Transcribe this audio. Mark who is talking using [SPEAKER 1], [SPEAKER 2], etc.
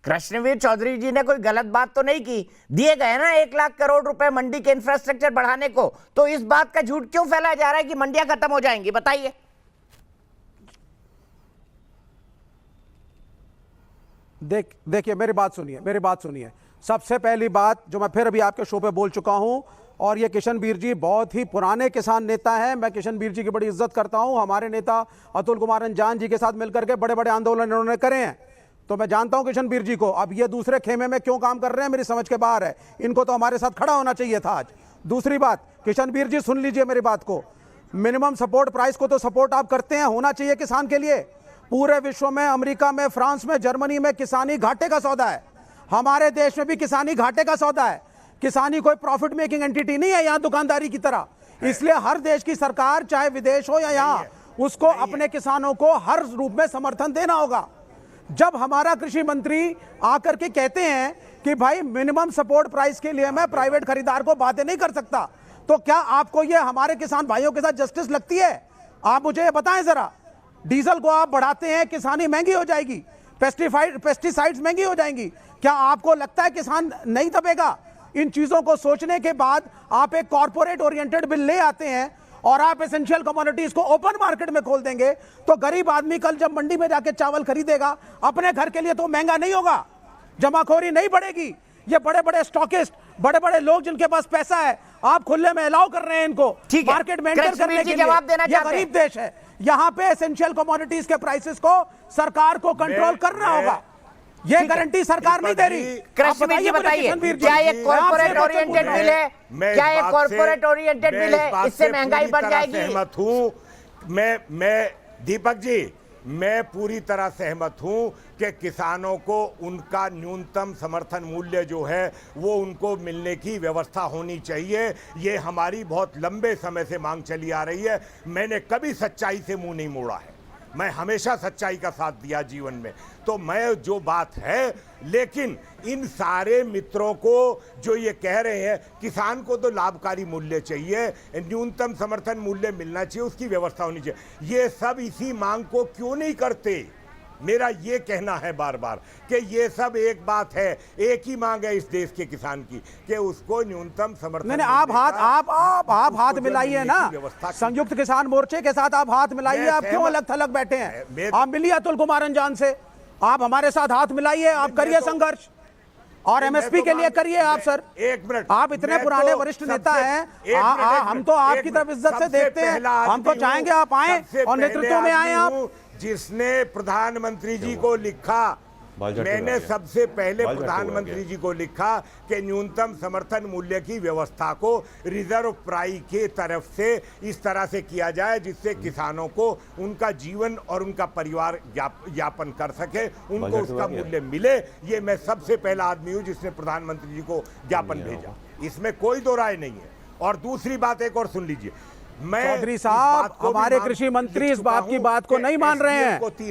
[SPEAKER 1] कृष्णवीर चौधरी जी ने कोई गलत बात तो नहीं की। दिए गए ना 1 लाख करोड़ रुपए मंडी के इंफ्रास्ट्रक्चर बढ़ाने को, तो इस बात का झूठ क्यों फैलाया जा रहा है कि मंडियां खत्म हो जाएंगी? बताइए।
[SPEAKER 2] देखिए मेरी बात सुनिए। सबसे पहली बात जो मैं फिर अभी आपके शो पे बोल चुका हूं, और ये किशनवीर जी बहुत ही पुराने किसान नेता हैं, मैं किशनवीर जी की बड़ी इज्जत करता हूं। हमारे नेता अतुल कुमार अंजान जी के साथ मिलकर के बड़े बड़े आंदोलन इन्होंने करे हैं, तो मैं जानता हूं किशनवीर जी को। अब ये दूसरे खेमे में क्यों काम कर रहे हैं मेरी समझ के बाहर है। इनको तो हमारे साथ खड़ा होना चाहिए था आज। दूसरी बात, किशनवीर जी सुन लीजिए मेरी बात को, मिनिमम सपोर्ट प्राइस को तो सपोर्ट आप करते हैं, होना चाहिए किसान के लिए। पूरे विश्व में, अमेरिका में, फ्रांस में, जर्मनी में किसानी घाटे का सौदा है। हमारे देश में भी किसानी घाटे का सौदा है। किसानी कोई प्रॉफिट मेकिंग एंटिटी नहीं है यहाँ दुकानदारी की तरह। इसलिए हर देश की सरकार, चाहे विदेश हो या यहाँ, उसको अपने किसानों को हर रूप में समर्थन देना होगा। जब हमारा कृषि मंत्री आकर के कहते हैं कि भाई मिनिमम सपोर्ट प्राइस के लिए मैं प्राइवेट खरीदार को बातें नहीं कर सकता, तो क्या आपको ये हमारे किसान भाइयों के साथ जस्टिस लगती है? आप मुझे बताएं जरा। डीजल को आप बढ़ाते हैं, किसानी महंगी हो जाएगी, पेस्टिसाइड्स महंगी हो जाएंगी, क्या आपको लगता है किसान नहीं दबेगा? इन चीजों को सोचने के बाद आप एक कॉर्पोरेट ओरिएंटेड बिल ले आते हैं और आप एसेंशियल कमोडिटीज को ओपन मार्केट में खोल देंगे, तो गरीब आदमी कल जब मंडी में जाके चावल खरीदेगा अपने घर के लिए तो महंगा नहीं होगा, जमाखोरी नहीं बढ़ेगी। ये बड़े बड़े स्टॉकिस्ट, बड़े बड़े लोग जिनके पास पैसा है, आप खुले में अलाउ कर रहे हैं इनको मार्केट में एंटर करने के लिए। ये गरीब देश है, यहाँ पे एसेंशियल कमोडिटीज के प्राइसेस को सरकार को कंट्रोल करना होगा। ये गारंटी सरकार नहीं दे रही।
[SPEAKER 1] कृष्णवीर जी बताइए, क्या ये कॉर्पोरेट ओरिएंटेड बिल है? क्या ये कॉर्पोरेट ओरिएंटेड बिल है? इससे महंगाई बढ़ जाएगी।
[SPEAKER 3] सहमत हूं मैं दीपक जी, मैं पूरी तरह सहमत हूं कि किसानों को उनका न्यूनतम समर्थन मूल्य जो है वो उनको मिलने की व्यवस्था होनी चाहिए। ये हमारी बहुत लंबे समय से मांग चली आ रही है। मैंने कभी सच्चाई से मुंह नहीं मोड़ा है, मैं हमेशा सच्चाई का साथ दिया जीवन में। तो मैं जो बात है, लेकिन इन सारे मित्रों को जो ये कह रहे हैं किसान को तो लाभकारी मूल्य चाहिए, न्यूनतम समर्थन मूल्य मिलना चाहिए, उसकी व्यवस्था होनी चाहिए, ये सब इसी मांग को क्यों नहीं करते? मेरा ये कहना है बार बार कि ये सब एक बात है, एक ही मांग है इस देश के किसान की कि उसको न्यूनतम समर्थन।
[SPEAKER 2] नहीं, आप हाथ मिलाइए ना, संयुक्त किसान मोर्चे के साथ आप हाथ मिलाइए। आप क्यों अलग थलग बैठे हैं? आप मिलिए अतुल कुमार अंजान से, आप हमारे साथ हाथ मिलाइए, आप करिए संघर्ष और एमएसपी के लिए करिए। आप सर, एक मिनट, आप इतने पुराने वरिष्ठ नेता हैं, हम तो आपकी तरफ इज्जत से देखते हैं, हम तो चाहेंगे आप आए और नेतृत्व में आए। आप
[SPEAKER 3] जिसने प्रधानमंत्री जी को लिखा, मैंने सबसे पहले प्रधानमंत्री जी को लिखा कि न्यूनतम समर्थन मूल्य की व्यवस्था को रिजर्व प्राइस के तरफ से इस तरह से किया जाए जिससे किसानों को उनका जीवन और उनका परिवार यापन कर सके, उनको उसका मूल्य मिले। ये मैं सबसे पहला आदमी हूं जिसने प्रधानमंत्री जी को ज्ञापन भेजा, इसमें कोई दो राय नहीं है। और दूसरी बात एक और सुन लीजिए, मैं
[SPEAKER 2] चौधरी साहब, हमारे कृषि मंत्री इस बात की बात को नहीं मान रहे हैं।